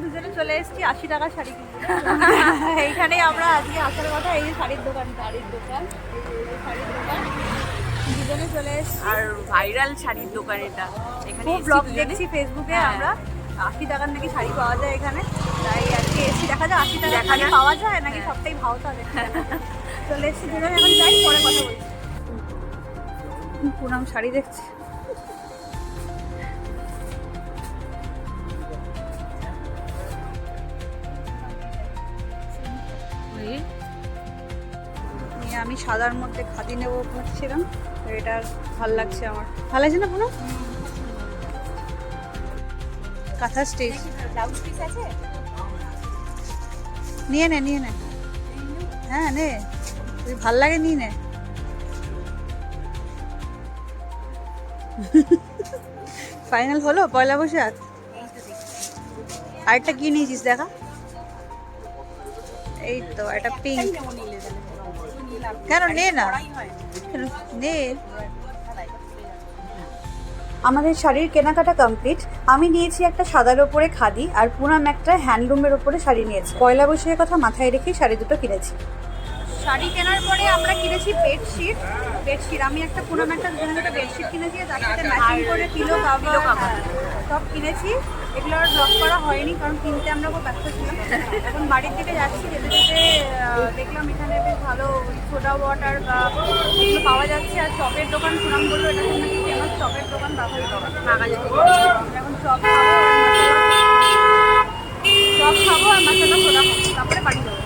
দুজনে চলে এসেছি 80 টাকা শাড়ি কিনতে। এইখানে আমরা আজকে আসার কথা, এই শাড়ির দোকান, শাড়ির দোকান দুজনে চলে এসেছি। আর ভাইরাল শাড়ির দোকান এটা, এখানে খুব ব্লগ দেখছি ফেসবুকে আমরা, 80 টাকার নাকি শাড়ি পাওয়া যায় এখানে, তাই আজকে এসি দেখা যায় 80 টাকার শাড়ি পাওয়া যায় নাকি সবটাই ভাওতা দেখতে। চলে এসেছি দুজনে, এখন যাই পরে কথা বলছি। পুরাম শাড়ি দেখছি। আমি সাদার মধ্যে খাদি নেবো ভাবছিলাম, এটা ভাল লাগছে আমার। ভালো লাগছে না পুরো কাঁথা স্টিচ। ব্লাউজ পিস আছে, নিয়ে নে নিয়ে নে। হ্যাঁ নে, তুই ভাল লাগে নিয়ে নে। ফাইনাল হলো পয়লা বৈশাখ। আরেকটা কি নিয়েছিস দেখা? এই তো একটা পিঙ্ক। কেন নে না, নে। আমাদের শাড়ির কেনাকাটা কমপ্লিট। আমি নিয়েছি একটা সাদার ওপরে খাদি, আর পুনাম একটা হ্যান্ডলুমের ওপরে শাড়ি নিয়েছে। পয়লা বৈশাখের কথা মাথায় রেখেই শাড়ি দুটো কিনেছি। শাড়ি কেনার পরে আমরা কিনেছি বেডশিট। আমি একটা পুনাম একটা দুজনের একটা বেডশিট কিনেছি, তার সাথে ম্যাচিং করে পিলো কভার সব কিনেছি। এগুলো আর ব্লগ করা হয়নি কারণ কিনতে আমরা খুব ব্যস্ত ছিলাম। এখন বাড়ির দিকে যাচ্ছি, যেতে যেতে দেখলাম এখানে বেশ ভালো সোডা ওয়াটার বা এগুলো পাওয়া যাচ্ছে। আর চপের দোকান, পুনাম বললো এটা নাকি ফেমাস চপের দোকান, বাঘালি দোকান। এখন চপ খাবো আর মশলা সোডা খাবো, তারপরে বাড়ি যাবো।